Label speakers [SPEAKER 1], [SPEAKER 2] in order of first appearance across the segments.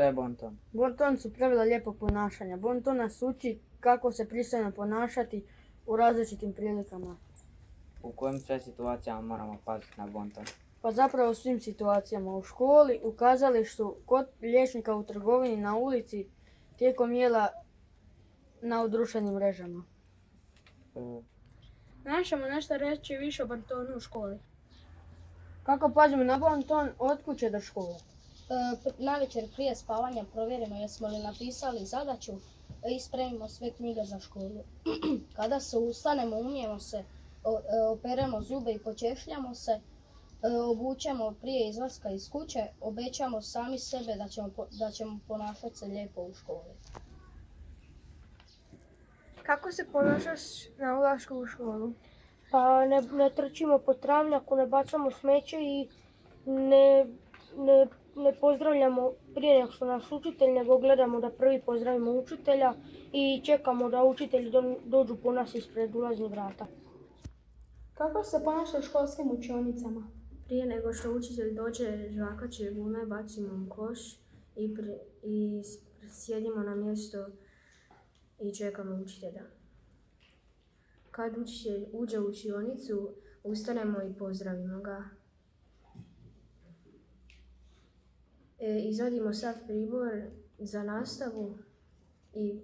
[SPEAKER 1] Što je bonton?
[SPEAKER 2] Bonton su pravila lijepog ponašanja. Bonton nas uči kako se pristojno ponašati u različitim prilikama.
[SPEAKER 1] U kojim sve situacijama moramo paziti na bonton?
[SPEAKER 2] Pa zapravo u svim situacijama. U školi, u kazalištu, kod liječnika u trgovini, na ulici, tijekom jela, na društvenim mrežama.
[SPEAKER 3] Danas ćemo nešto reći više o bontonu u školi.
[SPEAKER 2] Kako pazimo na bonton od kuće do škole?
[SPEAKER 4] Navečer prije spavanja provjerimo jesmo li napisali zadaću i spremimo sve knjige za školu. Kada se ustanemo, umijemo se, operemo zube i počešljamo se, obučemo prije izlaska iz kuće, obećamo sami sebe da ćemo ponašati se lijepo u školi.
[SPEAKER 3] Kako se ponašaš na ulasku u školu?
[SPEAKER 5] Pa ne trčimo po travnjaku, ne bacamo smeće i ne pozdravljamo prije nego što nas učitelj, nego gledamo da prvi pozdravimo učitelja i čekamo da učitelji dođu po nas ispred ulaznih vrata.
[SPEAKER 3] Kako se ponašaš u školskim učionicama?
[SPEAKER 6] Prije nego što učitelj dođe, žvakaće gume, bacimo u koš i sjedimo na mjesto i čekamo učitelja. Kad učitelj uđe u učionicu, ustanemo i pozdravimo ga. Izvadimo sav pribor za nastavu i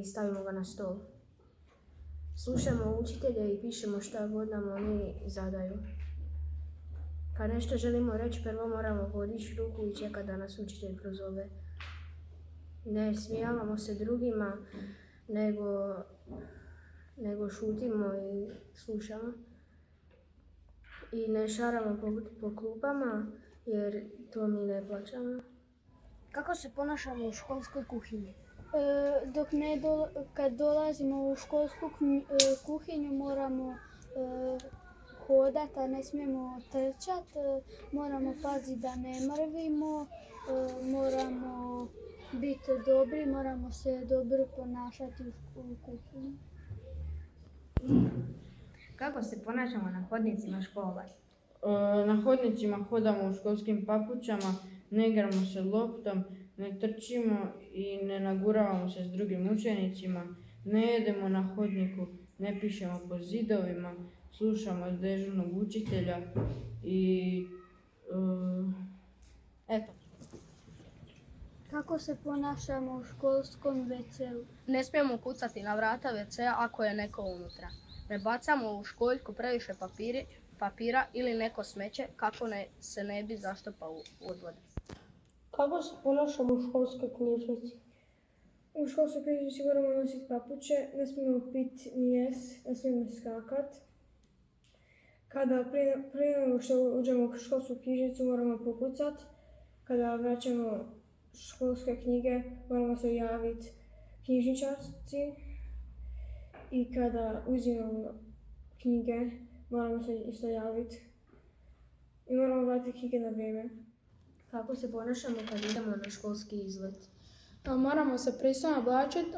[SPEAKER 6] stavimo ga na stol. Slušamo učitelje i pišemo šta god nam oni zadaju. Kad nešto želimo reći, prvo moramo podići ruku i čekati da nas učitelj prozove. Ne smijavamo se drugima, nego šutimo i slušamo. I ne šaramo po klupama, jer to mi ne plaćamo.
[SPEAKER 3] Kako se ponašamo u školskoj kuhinji?
[SPEAKER 5] Kad dolazimo u školsku kuhinju moramo hodati, a ne smijemo trčati, moramo paziti da ne mrvimo, moramo biti dobri, moramo se dobro ponašati u kuhinji.
[SPEAKER 6] Kako se ponašamo na hodnicima škole?
[SPEAKER 7] Na hodnicima hodamo u školskim papučama, ne igramo se loptom, ne trčimo i ne naguravamo se s drugim učenicima, ne jedemo na hodniku, ne pišemo po zidovima, slušamo dežurnog učitelja i eto.
[SPEAKER 5] Kako se ponašamo u školskom WC-u?
[SPEAKER 4] Ne smijemo kucati na vrata WC-a ako je neko unutra. Ne bacamo u školjku previše papira ili neko smeće kako se ne bi zaštopao odvod.
[SPEAKER 5] Kako se ponašamo u školskoj knjižnici?
[SPEAKER 3] U školskoj knjižnici moramo nositi papuče, ne smijemo piti ni jest, ne smijemo skakat. Prije nego što uđemo u školsku knjižnicu moramo pokucat. Kada vraćamo školske knjige moramo se javiti knjižničarci. I kada uzimamo knjige moramo se isto javiti. I moramo vratiti knjige na vrijeme.
[SPEAKER 6] Kako se ponašamo kad idemo na školski izlet?
[SPEAKER 3] Moramo se pristojno oblačiti,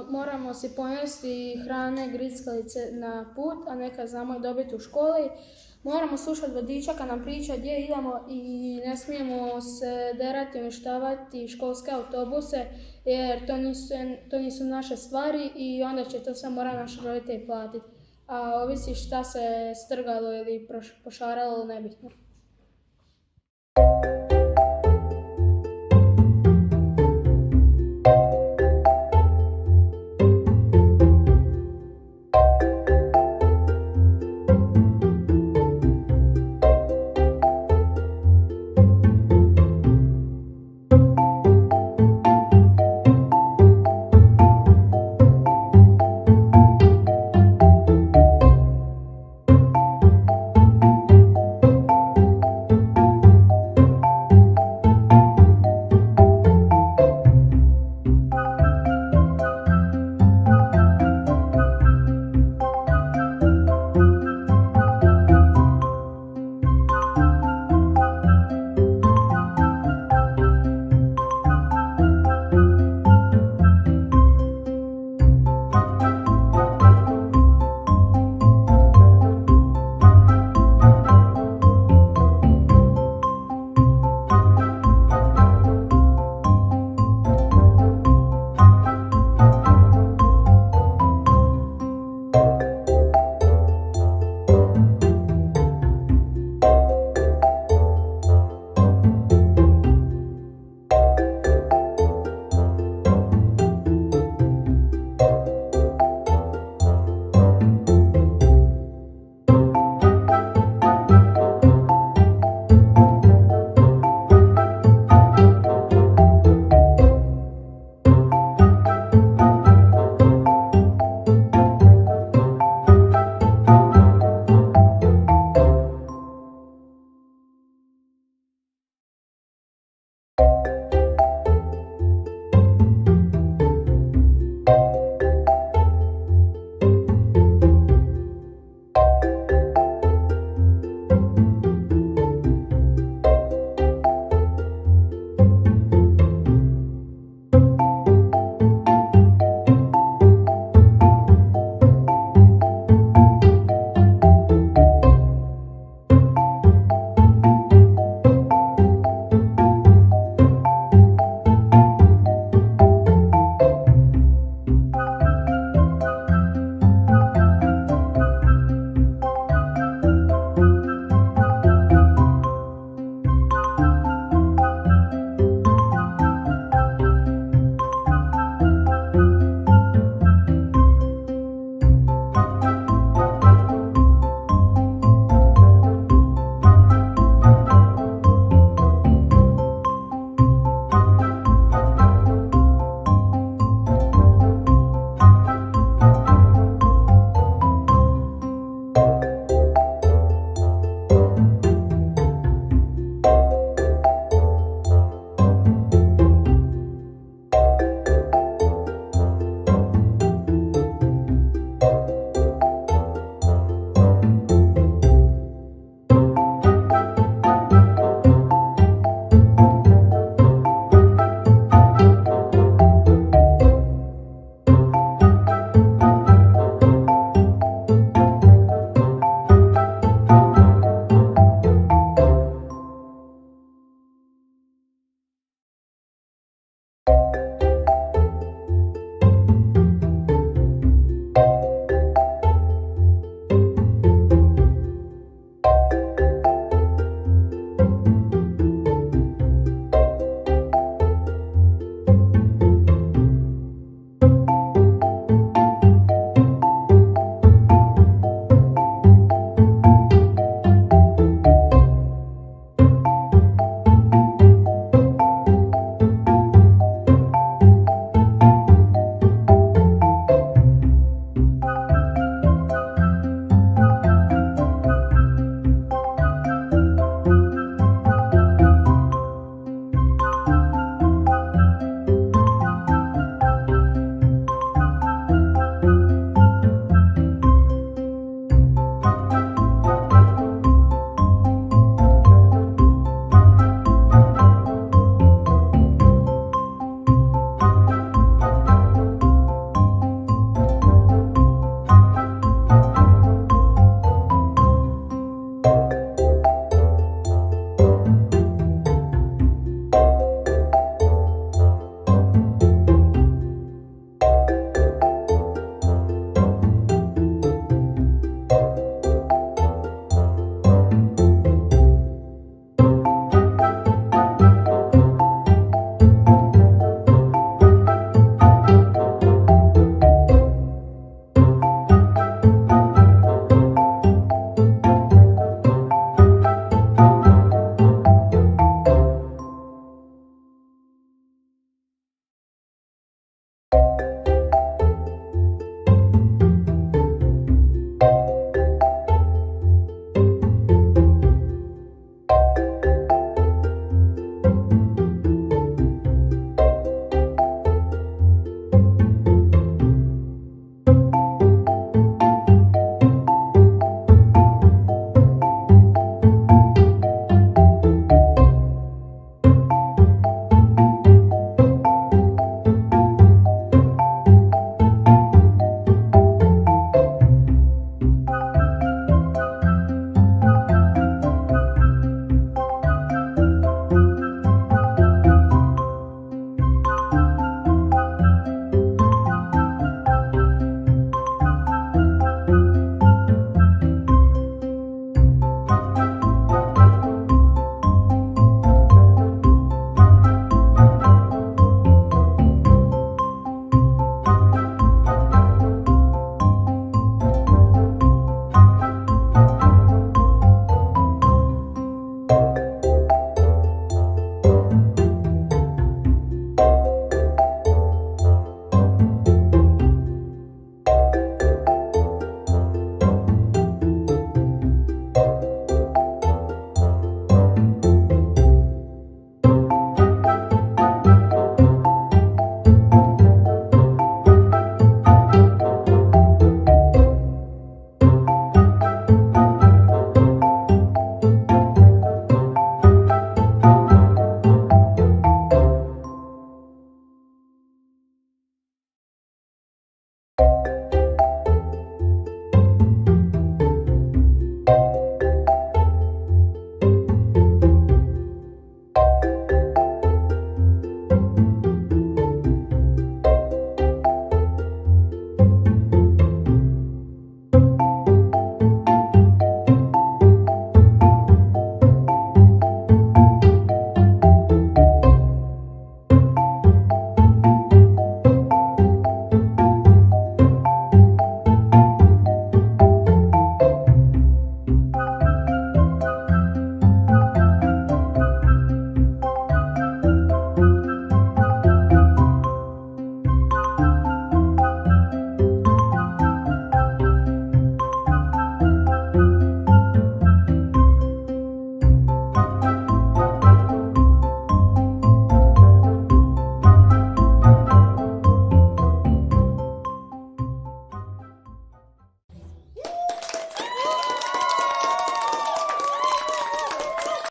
[SPEAKER 3] moramo si ponesti hrane, grickalice na put, a neka znamo i dobiti u školi. Moramo slušati vodiča kad nam priča gdje idemo i ne smijemo se derati, uništavati školske autobuse jer to nisu naše stvari i onda će to sve morati naši roditelji platiti. A ovisi šta se strgalo ili pošaralo, nebitno.